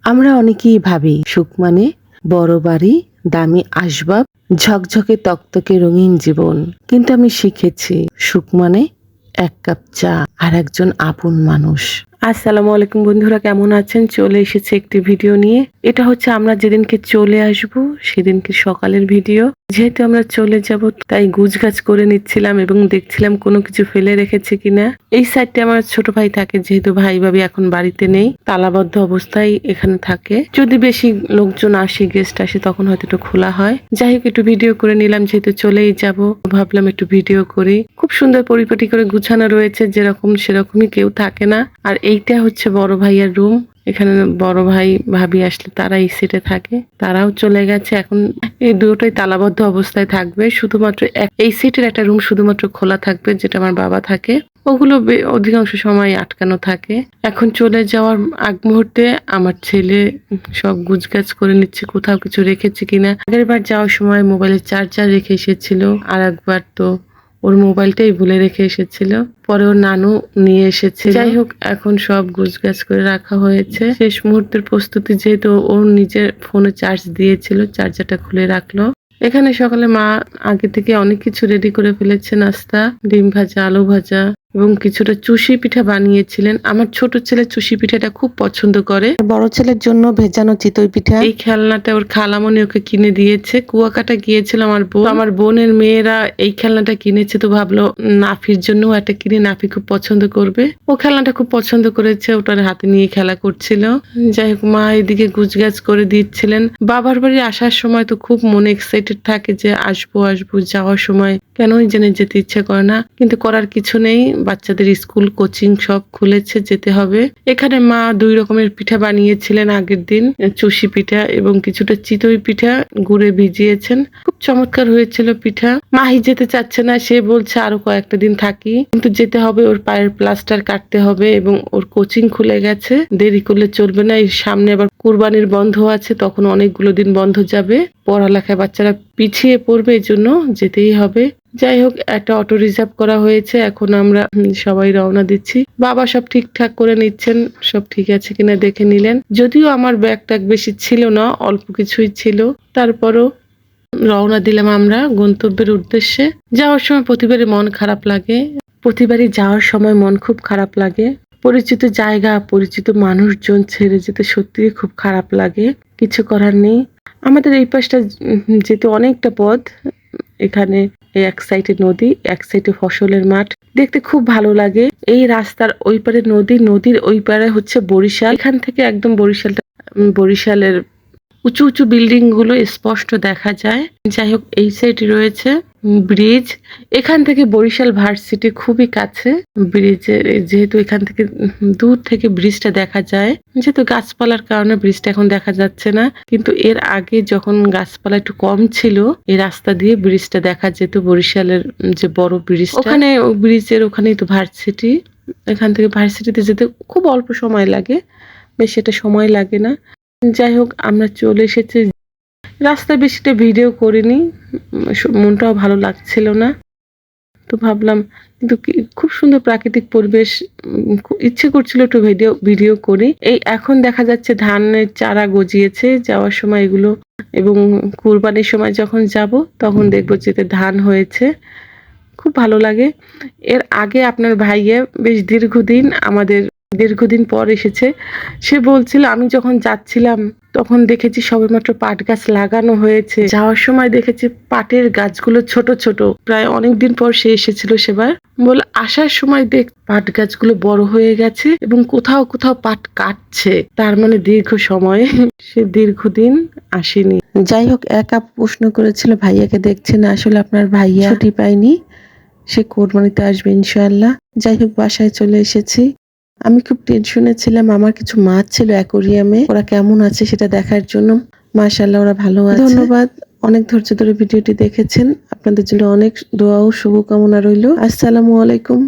আমরা অনেকেই ভাবি সুখ মানে বড় বাড়ি, দামি আসবাব, ঝকঝকে তকতকে রঙিন জীবন। কিন্তু আমি শিখেছি সুখ মানে এক কাপ চা আর একজন আপন মানুষ। আসসালামু আলাইকুম বন্ধুরা, কেমন আছেন? চলে এসেছে একটি ভিডিও নিয়ে। এটা হচ্ছে আমরা যেদিনকে চলে আসব সেদিনকে সকালের ভিডিও। যেহেতু আমরা চলে যাব তাই গুছগাছ করে নিচ্ছিলাম এবং দেখছিলাম কোনো কিছু ফেলে রেখেছে কিনা। এই সাইডটা আমার ছোট ভাই থাকে, যেহেতু ভাই ভাবি এখন বাড়িতে নেই, তালাবদ্ধ অবস্থায় এখানে থাকে। যদি বেশি লোকজন আসে, গেস্ট আসে, তখন হয়তো একটু খোলা হয়। যাই হোক, একটু ভিডিও করে নিলাম, যেহেতু চলেই যাব ভাবলাম একটু ভিডিও করি। খুব সুন্দর পরিপাটি করে গুছানো রয়েছে, যেরকম সেরকমই, কেউ থাকে না। আর এইটা হচ্ছে বড় ভাইয়ের রুম। এখানে বড় ভাই ভাবি আসলে তারা এই সিটে থাকে, তারাও চলে গেছে। এখন এই দুটোই তালাবদ্ধ অবস্থায় থাকবে। শুধুমাত্র এই সিটের একটা রুম শুধুমাত্র খোলা থাকবে, যেটা আমার বাবা থাকে। ওগুলো অধিকাংশ সময় আটকানো থাকে। এখন চলে যাওয়ার আগ মুহূর্তে আমার ছেলে সব গুছগাছ করে নিচ্ছে, কোথাও কিছু রেখেছে কিনা। আগের বার যাওয়ার সময় মোবাইলের চার্জার রেখে এসেছিল, আর একবার তো ওর মোবাইলটাই ভুলে রেখে এসেছিল, পরে ওর নানু নিয়ে এসেছে। যাই হোক, এখন সব গুছগাছ করে রাখা হয়েছে। শেষ মুহূর্তের প্রস্তুতি, যেহেতু ওর নিজের ফোনে চার্জ দিয়েছিল, চার্জারটা খুলে রাখলো। এখানে সকালে মা আগে থেকে অনেক কিছু রেডি করে ফেলেছে, নাস্তা, ডিম ভাজা, আলু ভাজা এবং কিছুটা চুষি পিঠা বানিয়েছিলেন। আমার ছোট ছেলে চুষি পিঠাটা খুব পছন্দ করে। বড় ছেলের জন্য ভেজানো চিতই পিঠা। এই খেলনাটা ওর খালামণি ওকে কিনে দিয়েছে। কুয়াকাটা গিয়েছিল আমার বোনের মেয়েরা এই খেলনাটা কিনেছে, তো ভাবলো নাফির জন্য একটা কিনে, নাফি খুব পছন্দ করবে। ও খেলনাটা খুব পছন্দ করেছে, ওটার হাতে নিয়ে খেলা করছিল। যাই হোক, মা এদিকে গুছগাছ করে দিচ্ছিলেন। বাবার বাড়ি আসার সময় তো খুব মনে এক্সাইটেড থাকে যে আসবো আসবো, যাওয়ার সময় কেনই জেনে যেতে ইচ্ছে করে না, কিন্তু করার কিছু নেই। বাচ্চাদের স্কুল কোচিং সব খুলেছে, যেতে হবে। এখানে মা 2 রকমের পিঠা বানিয়েছিলেন আগের দিন, চুষি পিঠা এবং কিছুটা চিতই পিঠা গুড়ে ভিজিয়েছেন। খুব চমৎকার হয়েছিল পিঠা। মাহি যেতে চাচ্ছে না, সে বলছে আরো কয়েকটা দিন থাকি, কিন্তু যেতে হবে। ওর পায়ের প্লাস্টার কাটতে হবে এবং ওর কোচিং খুলে গেছে, দেরি করলে চলবে না। এই সামনে আবার কুরবানির বন্ধ আছে, তখন অনেকগুলো দিন বন্ধ যাবে, পড়ালেখায় বাচ্চারা পিছিয়ে পড়বে, এই জন্য যেতেই হবে। যাই হোক, একটা অটো রিজার্ভ করা হয়েছে। এখন আমরা সবাই রওনা দিচ্ছি। বাবা সব ঠিকঠাক করে নিচ্ছেন, সব ঠিক আছে কিনা দেখে নিলেন। যদিও আমার ব্যাগ ট্যাগ বেশি ছিল না, অল্প কিছুই ছিল, তারপরও রওনা দিলাম আমরা গন্তব্যের উদ্দেশ্যে। যাওয়ার সময় প্রতিবারই মন খারাপ লাগে, প্রতিবারই যাওয়ার সময় মন খুব খারাপ লাগে। পরিচিত জায়গা, পরিচিত মানুষজন ছেড়ে যেতে সত্যিই খুব খারাপ লাগে। কিছু করার নেই। আমাদের এই পাশটা যেতে অনেকটা পথ। এখানে এক সাইডে নদী, এক সাইডে ফসলের মাঠ, দেখতে খুব ভালো লাগে। এই রাস্তার ওই পারে নদী, নদীর ওই পারে হচ্ছে বরিশাল। এখান থেকে একদম বরিশালের উঁচু উঁচু বিল্ডিং গুলো স্পষ্ট দেখা যায়। যাই হোক, এই সাইডে রয়েছে ব্রিজ। এখান থেকে বরিশাল ভার্সিটি খুবই কাছে। ব্রিজের, যেহেতু এখান থেকে দূর থেকে ব্রিজটা দেখা যায়, যেহেতু গাছপালার কারণে ব্রিজটা এখন দেখা যাচ্ছে না, কিন্তু এর আগে যখন গাছপালা একটু কম ছিল, এই রাস্তা দিয়ে ব্রিজটা দেখা যেত। বরিশালের যে বড় ব্রিজ, ওখানে ব্রিজের ওখানেই তো ভার্সিটি। এখান থেকে ভার্সিটিতে যেতে খুব অল্প সময় লাগে, বেশি একটা সময় লাগে না। যাই হোক, আমরা চলে এসেছি। রাস্তায় বেশিটা ভিডিও করিনি, মনটাও ভালো লাগছিল না, তো ভাবলাম, কিন্তু খুব সুন্দর প্রাকৃতিক পরিবেশ, ইচ্ছে করছিল একটু ভিডিও করি। এই এখন দেখা যাচ্ছে ধানের চারা গজিয়েছে, যাওয়ার সময় এগুলো, এবং কুরবানির সময় যখন যাব তখন দেখবো যেতে ধান হয়েছে। খুব ভালো লাগে। এর আগে আপনার ভাইয়া বেশ দীর্ঘদিন পর এসেছে। সে বলছিল, আমি যখন যাচ্ছিলাম তখন দেখেছি সবেমাত্র পাট গাছ লাগানো হয়েছে। যাওয়ার সময় দেখেছি পাটের গাছগুলো ছোট ছোট। প্রায় অনেকদিন পর সে এসেছিল সেবার। বলে আসার সময় দেখ পাট গাছগুলো বড় হয়ে গেছে এবং কোথাও কোথাও পাট কাটছে, তার মানে দীর্ঘ সময়। সে দীর্ঘদিন আসেনি। যাই হোক, একা প্রশ্ন করেছিল ভাইয়াকে দেখছে না, আসলে আপনার ভাইয়া ছুটি পায়নি, সে কোরবানিতে আসবে ইনশাআল্লাহ। যাই হোক, বাসায় চলে এসেছি। আমি খুব টেনশনে ছিলাম, আমার কিছু মাছ ছিল অ্যাকোরিয়ামে, ওরা কেমন আছে সেটা দেখার জন্য। মাশাআল্লাহ, ওরা ভালো আছে। ধন্যবাদ, অনেক ধৈর্য ধরে ভিডিওটি দেখেছেন। আপনাদের জন্য অনেক দোয়া ও শুভকামনা রইল। আসসালামু আলাইকুম।